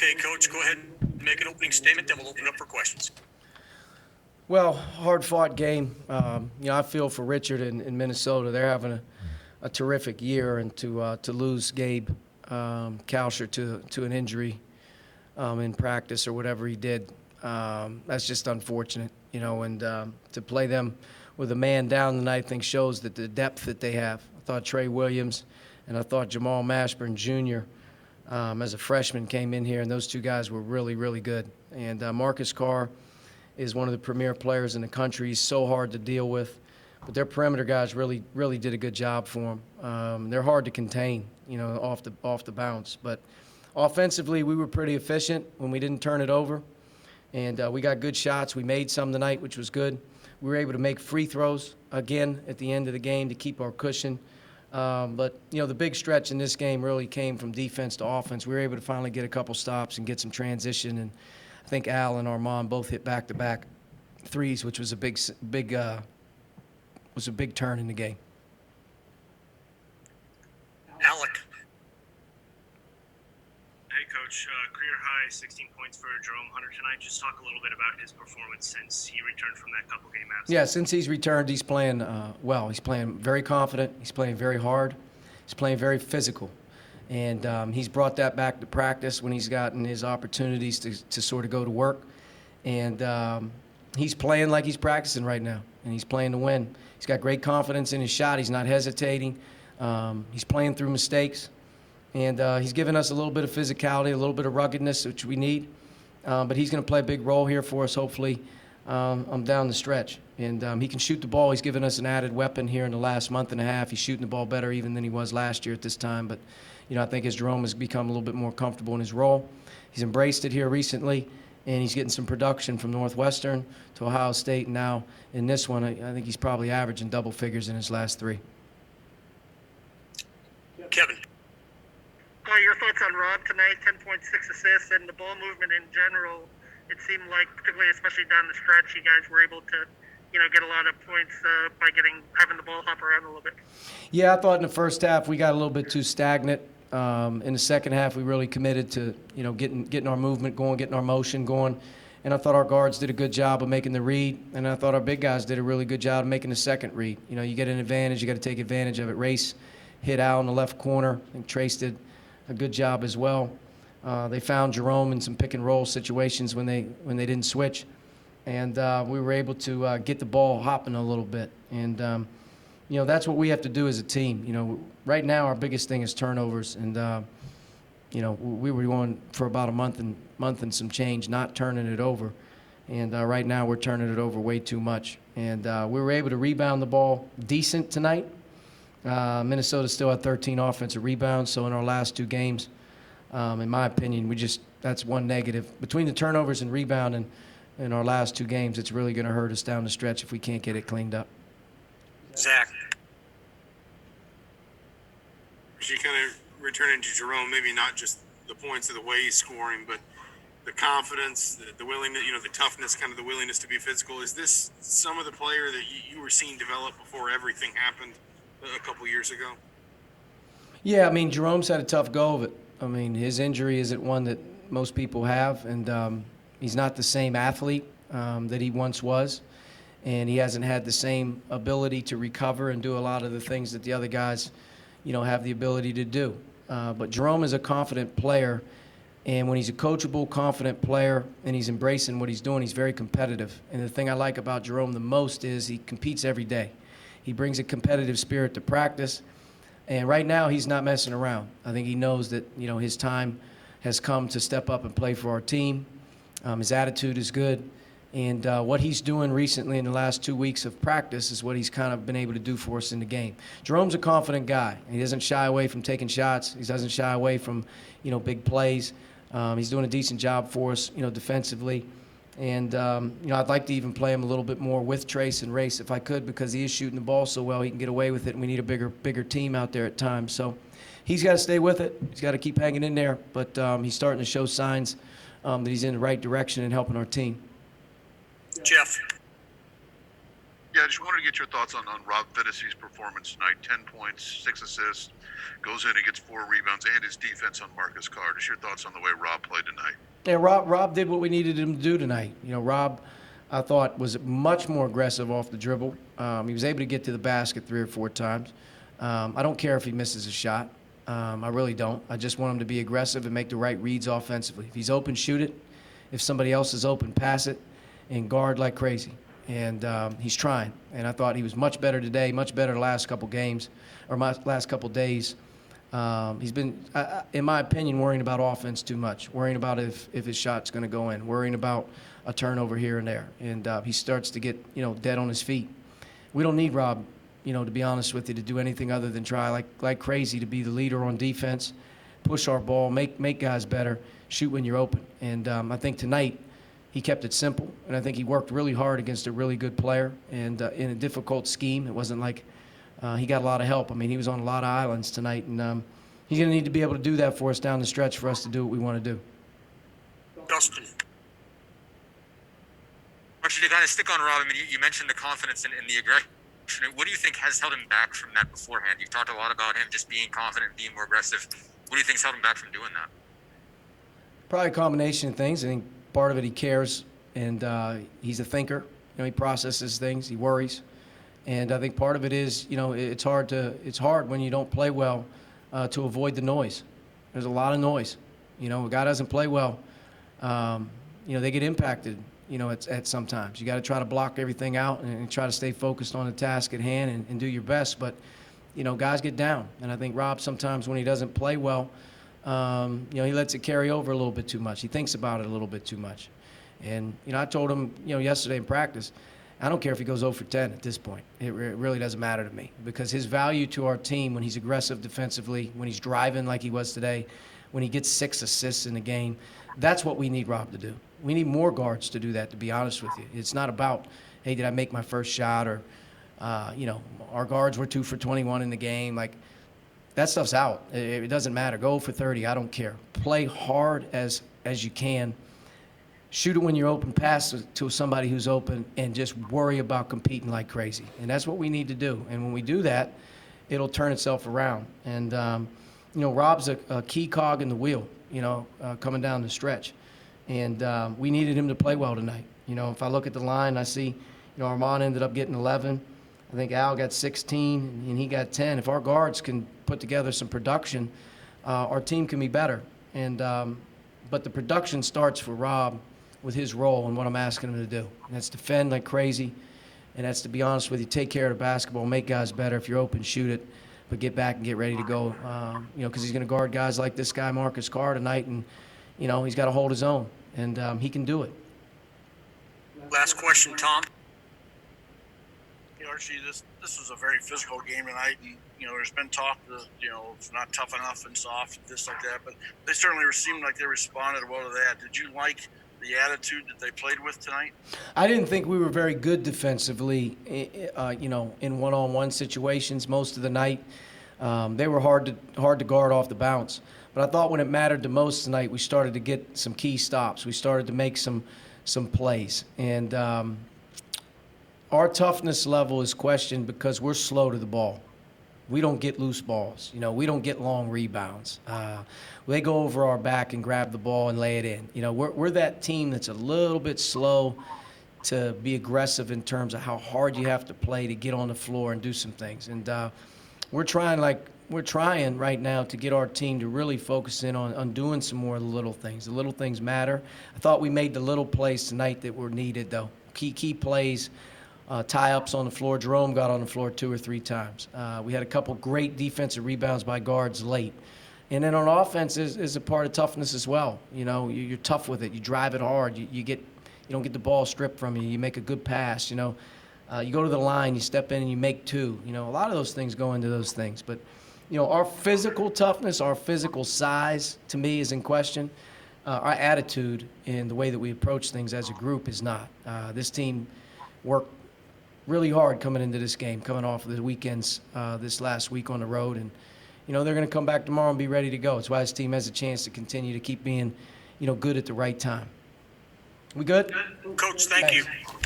Okay, Coach, go ahead and make an opening statement, then we'll open it up for questions. Well, hard-fought game. I feel for Richard in Minnesota. They're having a terrific year, and to lose Gabe Kalsher to an injury in practice or whatever he did, that's just unfortunate. And to play them with a man down tonight, I think shows that the depth that they have. I thought Trey Williams and I thought Jamal Mashburn Jr. As a freshman came in here, and those two guys were really, really good. And Marcus Carr is one of the premier players in the country. He's so hard to deal with. But their perimeter guys really, really did a good job for him. They're hard to contain, off the bounce. But offensively, we were pretty efficient when we didn't turn it over. And we got good shots. We made some tonight, which was good. We were able to make free throws again at the end of the game to keep our cushion. But the big stretch in this game really came from defense to offense. We were able to finally get a couple stops and get some transition. And I think Al and Armand both hit back-to-back threes, which was a big turn in the game. Alec. Hey, Coach. Career high 16 points for Jerome Hunter tonight. Just talk a little bit about his performance since he returned from that couple-game absence. Yeah, since he's returned, he's playing well. He's playing very confident. He's playing very hard. He's playing very physical. And he's brought that back to practice when he's gotten his opportunities to sort of go to work. And he's playing like he's practicing right now, and he's playing to win. He's got great confidence in his shot. He's not hesitating. He's playing through mistakes. And he's given us a little bit of physicality, a little bit of ruggedness, which we need. But he's going to play a big role here for us, hopefully, down the stretch. And he can shoot the ball. He's given us an added weapon here in the last month and a half. He's shooting the ball better even than he was last year at this time. But, I think as Jerome has become a little bit more comfortable in his role, he's embraced it here recently, and he's getting some production from Northwestern to Ohio State. And now in this one, I think he's probably averaging double figures in his last three. Kevin. Your thoughts on Rob tonight, 10.6 assists, and the ball movement in general. It seemed like, particularly especially down the stretch, you guys were able to, get a lot of points by having the ball hop around a little bit. Yeah, I thought in the first half we got a little bit too stagnant. In the second half, we really committed to, getting our movement going, getting our motion going. And I thought our guards did a good job of making the read, and I thought our big guys did a really good job of making the second read. You get an advantage, you got to take advantage of it. Race hit out in the left corner. I think Trace did a good job as well. They found Jerome in some pick and roll situations when they didn't switch, and we were able to get the ball hopping a little bit. And that's what we have to do as a team. Right now our biggest thing is turnovers, and we were going for about a month and some change, not turning it over. And right now we're turning it over way too much. And we were able to rebound the ball decent tonight. Minnesota still had 13 offensive rebounds, so in our last two games, in my opinion, that's one negative. Between the turnovers and rebounding in our last two games, it's really going to hurt us down the stretch if we can't get it cleaned up. Zach. As you kind of returning to Jerome, maybe not just the points of the way he's scoring, but the confidence, the willingness, the toughness, kind of the willingness to be physical. Is this some of the player that you were seeing develop before everything happened a couple years ago? Yeah, Jerome's had a tough go of it. His injury isn't one that most people have, and he's not the same athlete that he once was, and he hasn't had the same ability to recover and do a lot of the things that the other guys, have the ability to do. But Jerome is a confident player, and when he's a coachable, confident player and he's embracing what he's doing, he's very competitive. And the thing I like about Jerome the most is he competes every day. He brings a competitive spirit to practice, and right now he's not messing around. I think he knows that his time has come to step up and play for our team. His attitude is good, and what he's doing recently in the last 2 weeks of practice is what he's kind of been able to do for us in the game. Jerome's a confident guy. He doesn't shy away from taking shots. He doesn't shy away from big plays. He's doing a decent job for us defensively. And, I'd like to even play him a little bit more with Trace and Race if I could, because he is shooting the ball so well he can get away with it, and we need a bigger team out there at times. So he's got to stay with it. He's got to keep hanging in there. But he's starting to show signs that he's in the right direction and helping our team. Jeff. Yeah, I just wanted to get your thoughts on Rob Finney's performance tonight. 10 points, 6 assists, goes in and gets 4 rebounds, and his defense on Marcus Carr. Just your thoughts on the way Rob played tonight. Yeah, Rob did what we needed him to do tonight. You know, Rob, I thought, was much more aggressive off the dribble. He was able to get to the basket 3 or 4 times. I don't care if he misses a shot. I really don't. I just want him to be aggressive and make the right reads offensively. If he's open, shoot it. If somebody else is open, pass it, and guard like crazy. And he's trying. And I thought he was much better today, much better the last couple games, or last couple days. He's been, in my opinion, worrying about offense too much, worrying about if his shot's going to go in, worrying about a turnover here and there. And he starts to get, dead on his feet. We don't need Rob, to be honest with you, to do anything other than try like crazy to be the leader on defense, push our ball, make guys better, shoot when you're open. And I think tonight he kept it simple, and I think he worked really hard against a really good player and in a difficult scheme. It wasn't like he got a lot of help. I mean, he was on a lot of islands tonight, and he's going to need to be able to do that for us down the stretch for us to do what we want to do. Dustin. Archie, to kind of stick on Rob, I mean, you mentioned the confidence and the aggression. What do you think has held him back from that beforehand? You've talked a lot about him just being confident, being more aggressive. What do you think's held him back from doing that? Probably a combination of things. I think part of it, he cares, and he's a thinker. He processes things. He worries. And I think part of it is, it's hard when you don't play well to avoid the noise. There's a lot of noise. A guy doesn't play well, they get impacted, at sometimes. You got to try to block everything out and try to stay focused on the task at hand and do your best. But, guys get down. And I think Rob sometimes when he doesn't play well, he lets it carry over a little bit too much. He thinks about it a little bit too much. And, I told him, yesterday in practice, I don't care if he goes 0 for 10 at this point. It really doesn't matter to me because his value to our team when he's aggressive defensively, when he's driving like he was today, when he gets 6 assists in a game, that's what we need Rob to do. We need more guards to do that, to be honest with you. It's not about, hey, did I make my first shot or, our guards were 2 for 21 in the game. Like, that stuff's out. It doesn't matter. Go 0 for 30. I don't care. Play hard as you can. Shoot it when you're open, pass to somebody who's open, and just worry about competing like crazy. And that's what we need to do. And when we do that, it'll turn itself around. And, Rob's a key cog in the wheel, coming down the stretch. And we needed him to play well tonight. If I look at the line, I see, Armand ended up getting 11. I think Al got 16, and he got 10. If our guards can put together some production, our team can be better. And but the production starts for Rob with his role and what I'm asking him to do. And that's defend like crazy, and that's, to be honest with you, take care of the basketball, make guys better. If you're open, shoot it, but get back and get ready to go, because he's going to guard guys like this guy, Marcus Carr, tonight, and, he's got to hold his own, and he can do it. Last question, Tom. Hey, Archie, this was a very physical game tonight, and, there's been talk that, it's not tough enough and soft, this, like that, but they certainly seemed like they responded well to that. Did you like the attitude that they played with tonight? I didn't think we were very good defensively, in one-on-one situations most of the night. They were hard to guard off the bounce. But I thought when it mattered the most tonight, we started to get some key stops. We started to make some plays. And our toughness level is questioned because we're slow to the ball. We don't get loose balls. We don't get long rebounds. They go over our back and grab the ball and lay it in. We're that team that's a little bit slow to be aggressive in terms of how hard you have to play to get on the floor and do some things. And we're trying right now to get our team to really focus in on doing some more of the little things. The little things matter. I thought we made the little plays tonight that were needed, though. Key plays. Tie-ups on the floor. Jerome got on the floor 2 or 3 times. We had a couple great defensive rebounds by guards late. And then on offense is a part of toughness as well. You're tough with it. You drive it hard. You don't get the ball stripped from you. You make a good pass. You go to the line, you step in and you make 2. A lot of those things go into those things. But, our physical toughness, our physical size, to me, is in question. Our attitude and the way that we approach things as a group is not. This team worked really hard coming into this game, coming off of the weekends this last week on the road. And, they're going to come back tomorrow and be ready to go. It's why this team has a chance to continue to keep being, good at the right time. We good? Coach, thank Thanks. you.